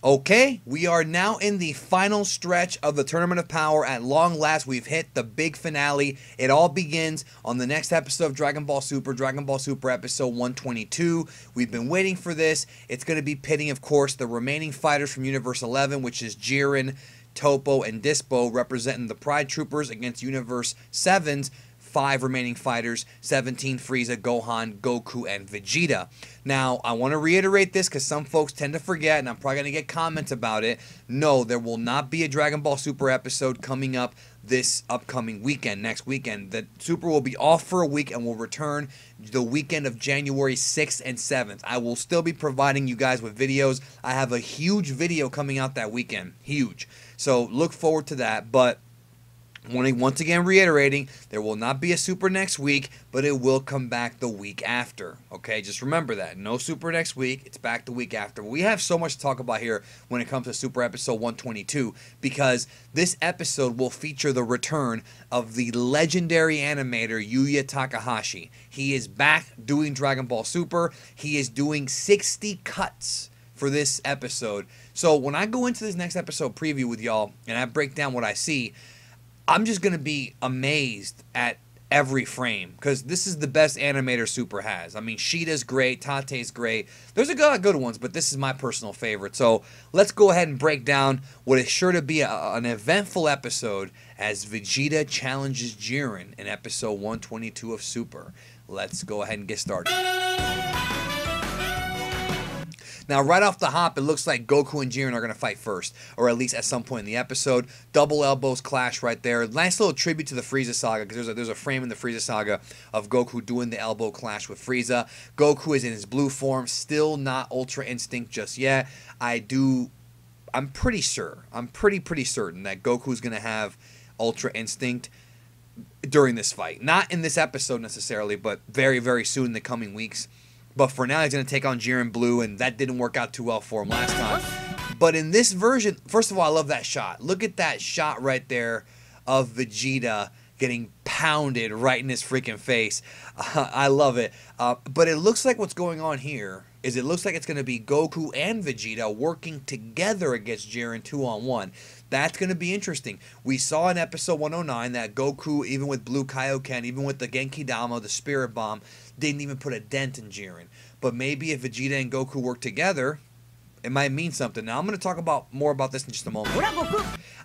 Okay, we are now in the final stretch of the Tournament of Power. At long last, we've hit the big finale. It all begins on the next episode of Dragon Ball Super episode 122. We've been waiting for this. It's going to be pitting, of course, the remaining fighters from Universe 11, which is Jiren, Toppo, and Dyspo, representing the Pride Troopers against Universe 7's 5 remaining fighters: 17, Frieza, Gohan, Goku, and Vegeta. Now, I want to reiterate this because some folks tend to forget, and I'm probably going to get comments about it. No, there will not be a Dragon Ball Super episode coming up this upcoming weekend, next weekend. The Super will be off for a week and will return the weekend of January 6th and 7th. I will still be providing you guys with videos. I have a huge video coming out that weekend. Huge. So look forward to that. But once again reiterating, there will not be a Super next week, but it will come back the week after. Okay, just remember that. No Super next week, it's back the week after. We have so much to talk about here when it comes to Super episode 122, because this episode will feature the return of the legendary animator Yuya Takahashi. He is back doing Dragon Ball Super. He is doing 60 cuts for this episode. So when I go into this next episode preview with y'all and I break down what I see, I'm just going to be amazed at every frame, because this is the best animator Super has. I mean, Sheeta's great, Tate's great. There's a lot of good ones, but this is my personal favorite. So let's go ahead and break down what is sure to be an eventful episode as Vegeta challenges Jiren in episode 122 of Super. Let's go ahead and get started. Now, right off the hop, it looks like Goku and Jiren are going to fight first, or at least at some point in the episode. Double elbows clash right there. Nice little tribute to the Frieza saga, because there's a frame in the Frieza saga of Goku doing the elbow clash with Frieza. Goku is in his blue form, still not Ultra Instinct just yet. I'm pretty sure, I'm pretty certain that Goku's going to have Ultra Instinct during this fight. Not in this episode necessarily, but very, very soon in the coming weeks. But for now, he's going to take on Jiren Blue, and that didn't work out too well for him last time. But in this version, first of all, I love that shot. Look at that shot right there of Vegeta getting pounded right in his freaking face. I love it. But it looks like what's going on here is it looks like it's going to be Goku and Vegeta working together against Jiren 2-on-1. That's going to be interesting. We saw in episode 109 that Goku, even with Blue Kaioken, even with the Genki Dama, the Spirit Bomb, didn't even put a dent in Jiren. But maybe if Vegeta and Goku work together, it might mean something. Now, I'm going to talk more about this in just a moment.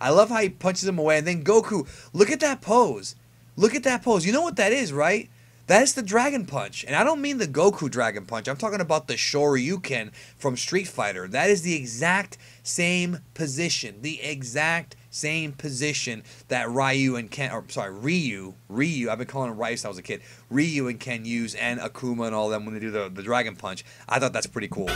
I love how he punches him away, and then Goku, look at that pose. Look at that pose. You know what that is, right? That is the Dragon Punch. And I don't mean the Goku Dragon Punch. I'm talking about the Shoryuken from Street Fighter. That is the exact same position. The exact same position that Ryu, I've been calling him Ryu since I was a kid. Ryu and Ken use, and Akuma and all them when they do the Dragon Punch. I thought that's pretty cool.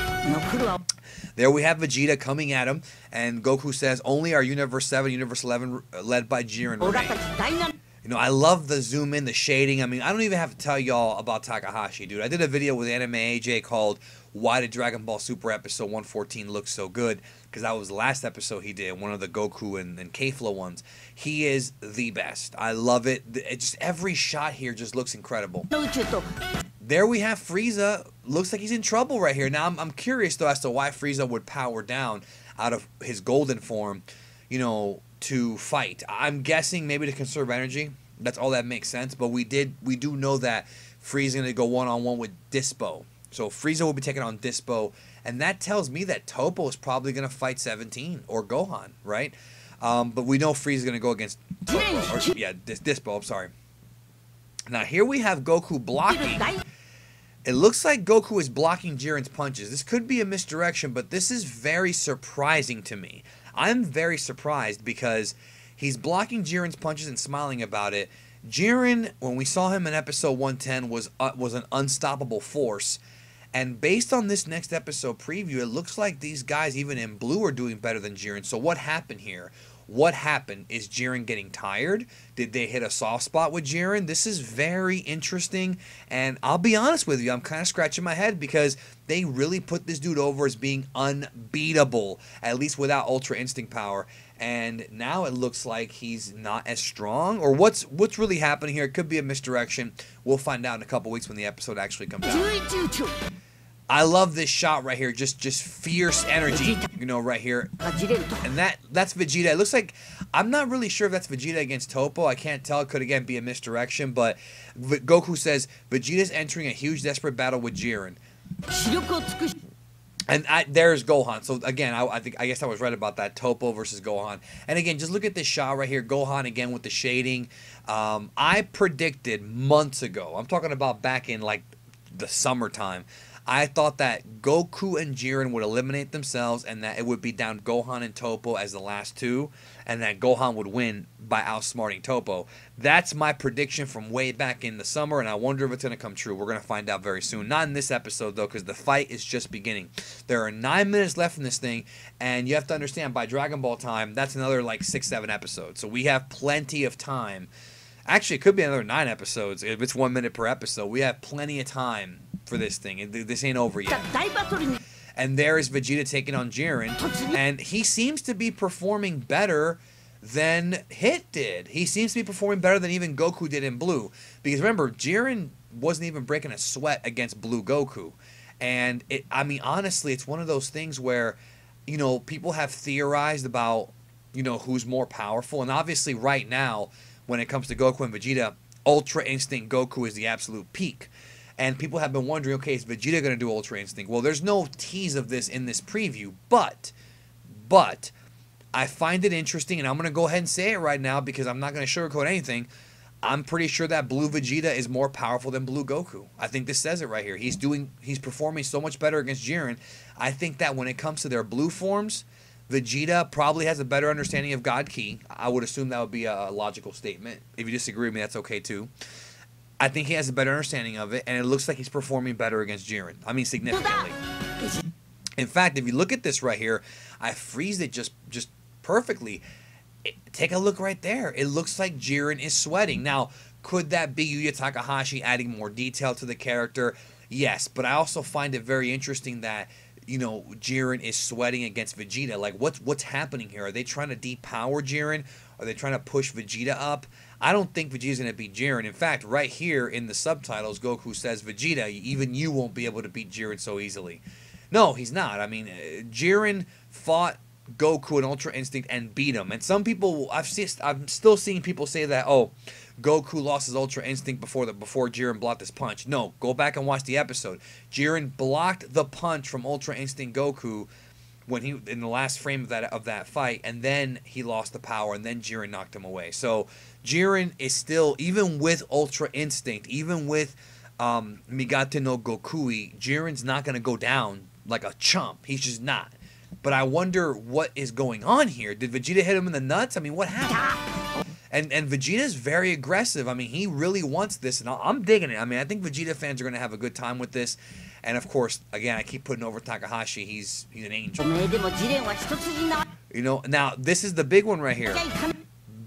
There we have Vegeta coming at him, and Goku says, only our Universe 7, Universe 11, led by Jiren remain. You know, I love the zoom in, the shading. I mean, I don't even have to tell y'all about Takahashi, dude. I did a video with Anime AJ called Why Did Dragon Ball Super episode 114 Look So Good? Because that was the last episode he did, one of the Goku and Kefla ones. He is the best. I love it. Just every shot here just looks incredible. There we have Frieza. Looks like he's in trouble right here. Now, I'm curious, though, as to why Frieza would power down out of his golden form, you know, to fight. I'm guessing maybe to conserve energy. That's all that makes sense. But we do know that Frieza's going to go one-on-one with Dyspo. So Frieza will be taking on Dyspo. And that tells me that Toppo is probably going to fight 17 or Gohan, right? But we know Frieza's going to go against Toppo. Or, yeah, Dyspo, I'm sorry. Now here we have Goku blocking. It looks like Goku is blocking Jiren's punches. This could be a misdirection, but this is very surprising to me. I'm very surprised because he's blocking Jiren's punches and smiling about it. Jiren, when we saw him in episode 110, was an unstoppable force. And based on this next episode preview, it looks like these guys, even in blue, are doing better than Jiren. So what happened here? What happened? Is Jiren getting tired? Did they hit a soft spot with Jiren? This is very interesting, and I'll be honest with you, I'm kind of scratching my head because they really put this dude over as being unbeatable, at least without Ultra Instinct power, and now it looks like he's not as strong, or what's really happening here. It could be a misdirection. We'll find out in a couple weeks when the episode actually comes out. I love this shot right here, just fierce energy. you know, right here. And that's Vegeta. It looks like, I'm not really sure if that's Vegeta against Toppo. I can't tell. It could, again, be a misdirection. But Goku says, Vegeta's entering a huge, desperate battle with Jiren. And there's Gohan. So, again, I guess I was right about that. Toppo versus Gohan. And, again, just look at this shot right here. Gohan, again, with the shading. I predicted months ago. I'm talking about back in, like, the summertime. I thought that Goku and Jiren would eliminate themselves and that it would be down Gohan and Toppo as the last two, and that Gohan would win by outsmarting Toppo. That's my prediction from way back in the summer, and I wonder if it's going to come true. We're going to find out very soon. Not in this episode, though, because the fight is just beginning. There are 9 minutes left in this thing, and you have to understand, by Dragon Ball time, that's another, like, 6-7 episodes. So we have plenty of time. Actually, it could be another 9 episodes. If it's 1 minute per episode, we have plenty of time for this thing. This ain't over yet. And there is Vegeta taking on Jiren, and he seems to be performing better than Hit did. He seems to be performing better than even Goku did in Blue. Because remember, Jiren wasn't even breaking a sweat against Blue Goku. And, I mean, honestly, it's one of those things where, you know, people have theorized about, you know, who's more powerful. And obviously right now, when it comes to Goku and Vegeta, Ultra Instinct Goku is the absolute peak. And people have been wondering, okay, is Vegeta going to do Ultra Instinct? Well, there's no tease of this in this preview, but I find it interesting, and I'm going to go ahead and say it right now because I'm not going to sugarcoat anything. I'm pretty sure that Blue Vegeta is more powerful than Blue Goku. I think this says it right here. He's performing so much better against Jiren. I think that when it comes to their blue forms, Vegeta probably has a better understanding of God Ki. I would assume that would be a logical statement. If you disagree with me, that's okay too. I think he has a better understanding of it, and it looks like he's performing better against Jiren. I mean, significantly. In fact, if you look at this right here, I freezed it just perfectly. Take a look right there. It looks like Jiren is sweating. Now, could that be Yuya Takahashi adding more detail to the character? Yes, but I also find it very interesting that, you know, Jiren is sweating against Vegeta. Like, what's happening here? Are they trying to depower Jiren? Are they trying to push Vegeta up? I don't think Vegeta's going to beat Jiren. In fact, right here in the subtitles, Goku says, Vegeta, even you won't be able to beat Jiren so easily. No, he's not. I mean, Jiren fought Goku in Ultra Instinct and beat him. And some people, I'm still seeing people say that, oh, Goku lost his Ultra Instinct before Jiren blocked his punch. No, go back and watch the episode. Jiren blocked the punch from Ultra Instinct Goku when he in the last frame of that fight, and then he lost the power, and then Jiren knocked him away. So Jiren is still, even with Ultra Instinct, even with Migate no Gokui, Jiren's not going to go down like a chump. He's just not. But I wonder what is going on here. Did Vegeta hit him in the nuts? I mean, what happened? And Vegeta's very aggressive. I mean, he really wants this, and I'm digging it. I mean, I think Vegeta fans are going to have a good time with this. And, of course, again, I keep putting over Takahashi. He's an angel. You know, now, this is the big one right here.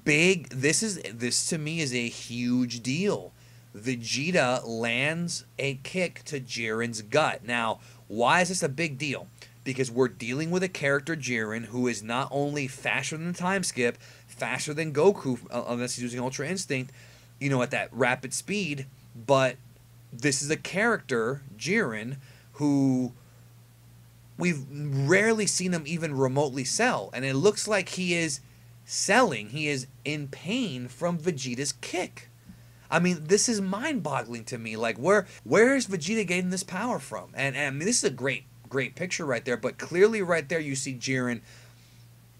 This to me is a huge deal. Vegeta lands a kick to Jiren's gut. Now, why is this a big deal? Because we're dealing with a character, Jiren, who is not only faster than the time skip, faster than Goku, unless he's using Ultra Instinct, you know, at that rapid speed, but this is a character, Jiren, who we've rarely seen him even remotely sell, and it looks like he is selling. He is in pain from Vegeta's kick. I mean, this is mind-boggling to me. Like, where is Vegeta getting this power from? And I mean, this is a great picture right there, but clearly right there you see Jiren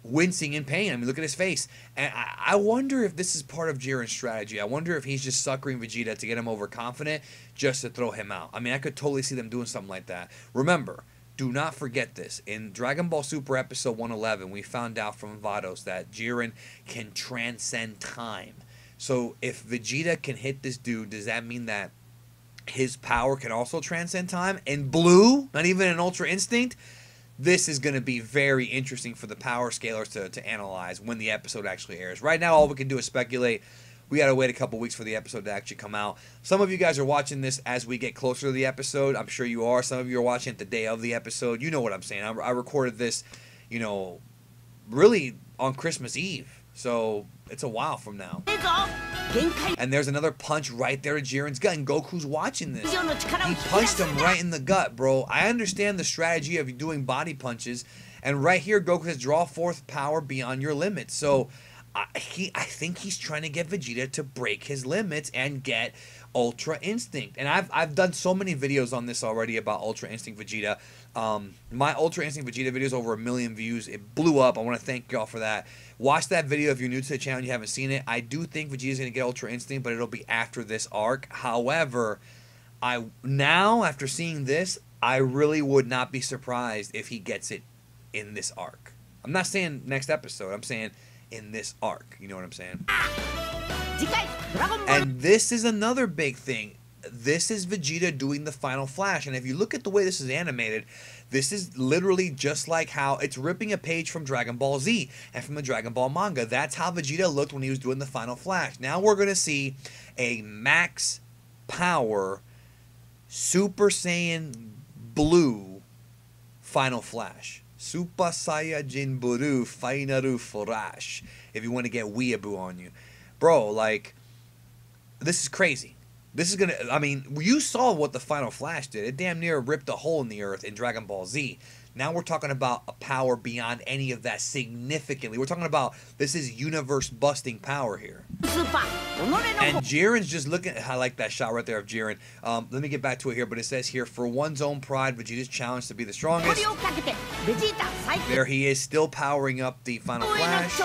wincing in pain. I mean, look at his face. And I wonder if this is part of Jiren's strategy. I wonder if he's just suckering Vegeta to get him overconfident just to throw him out. I mean, I could totally see them doing something like that. Remember, do not forget this. In Dragon Ball Super Episode 111, we found out from Vados that Jiren can transcend time. So if Vegeta can hit this dude, does that mean that his power can also transcend time? In Blue, not even in Ultra Instinct, this is going to be very interesting for the power scalers to analyze when the episode actually airs. Right now, all we can do is speculate. We got to wait a couple weeks for the episode to actually come out. Some of you guys are watching this as we get closer to the episode. I'm sure you are. Some of you are watching it the day of the episode. You know what I'm saying. I recorded this, you know, really on Christmas Eve. So it's a while from now. And there's another punch right there to Jiren's gut, and Goku's watching this. He punched him right in the gut, bro. I understand the strategy of doing body punches, And right here, Goku says, draw forth power beyond your limits. So I think he's trying to get Vegeta to break his limits and get Ultra Instinct. And I've done so many videos on this already about Ultra Instinct Vegeta. My Ultra Instinct Vegeta video is over 1 million views. It blew up. I want to thank y'all for that. Watch that video if you're new to the channel and you haven't seen it. I do think Vegeta's going to get Ultra Instinct, but it'll be after this arc. However, now after seeing this, I really would not be surprised if he gets it in this arc. I'm not saying next episode. I'm saying in this arc. You know what I'm saying? And this is another big thing. This is Vegeta doing the final flash. And if you look at the way this is animated, this is literally just like how it's ripping a page from Dragon Ball Z and from the Dragon Ball manga. That's how Vegeta looked when he was doing the final flash. Now we're going to see a max power Super Saiyan Blue final flash. Super Saiyajin Blue Final Flash. If you want to get weeaboo on you. Bro, like, this is crazy. This is going to, I mean, you saw what the final flash did. It damn near ripped a hole in the earth in Dragon Ball Z. Now we're talking about a power beyond any of that significantly. We're talking about, this is universe-busting power here. And Jiren's just looking, I like that shot right there of Jiren. Let me get back to it here, but it says here, for one's own pride, Vegeta's challenged to be the strongest. There he is, still powering up the final flash.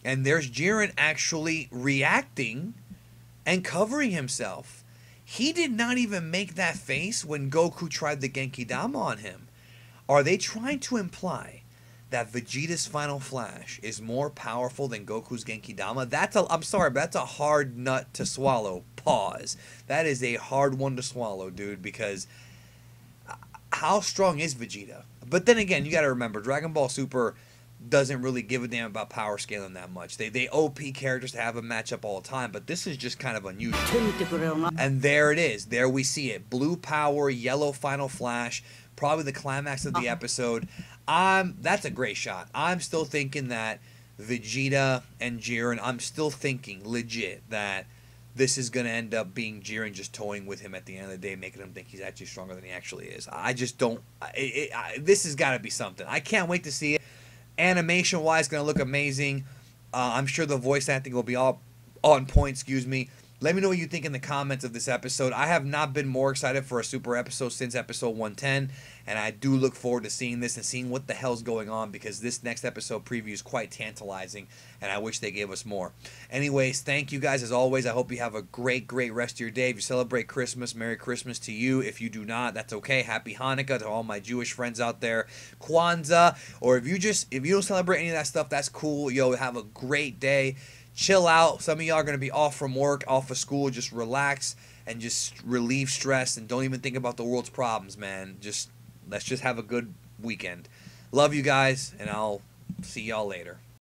And there's Jiren actually reacting and covering himself. He did not even make that face when Goku tried the Genki Dama on him. Are they trying to imply that Vegeta's final flash is more powerful than Goku's Genki Dama? I'm sorry, but that's a hard nut to swallow. Pause. That is a hard one to swallow, dude, because how strong is Vegeta? But then again, you got to remember, Dragon Ball Super doesn't really give a damn about power scaling that much. They OP characters to have a matchup all the time, but this is just kind of unusual. And there it is. There we see it. Blue power, yellow final flash, probably the climax of the episode. That's a great shot. I'm still thinking that Vegeta and Jiren, I'm still thinking legit that this is going to end up being Jiren just toying with him at the end of the day, making him think he's actually stronger than he actually is. I just don't... this has got to be something. I can't wait to see it. Animation-wise, going to look amazing. I'm sure the voice acting will be all on point, excuse me. Let me know what you think in the comments of this episode. I have not been more excited for a Super episode since episode 110, and I do look forward to seeing this and seeing what the hell's going on, because this next episode preview is quite tantalizing, and I wish they gave us more. Anyways, thank you guys as always. I hope you have a great, great rest of your day. If you celebrate Christmas, Merry Christmas to you. If you do not, that's okay. Happy Hanukkah to all my Jewish friends out there. Kwanzaa, or if you don't celebrate any of that stuff, that's cool. Yo, have a great day. Chill out. Some of y'all are going to be off from work, off of school. Just relax and just relieve stress, and don't even think about the world's problems, man. Let's just have a good weekend. Love you guys, and I'll see y'all later.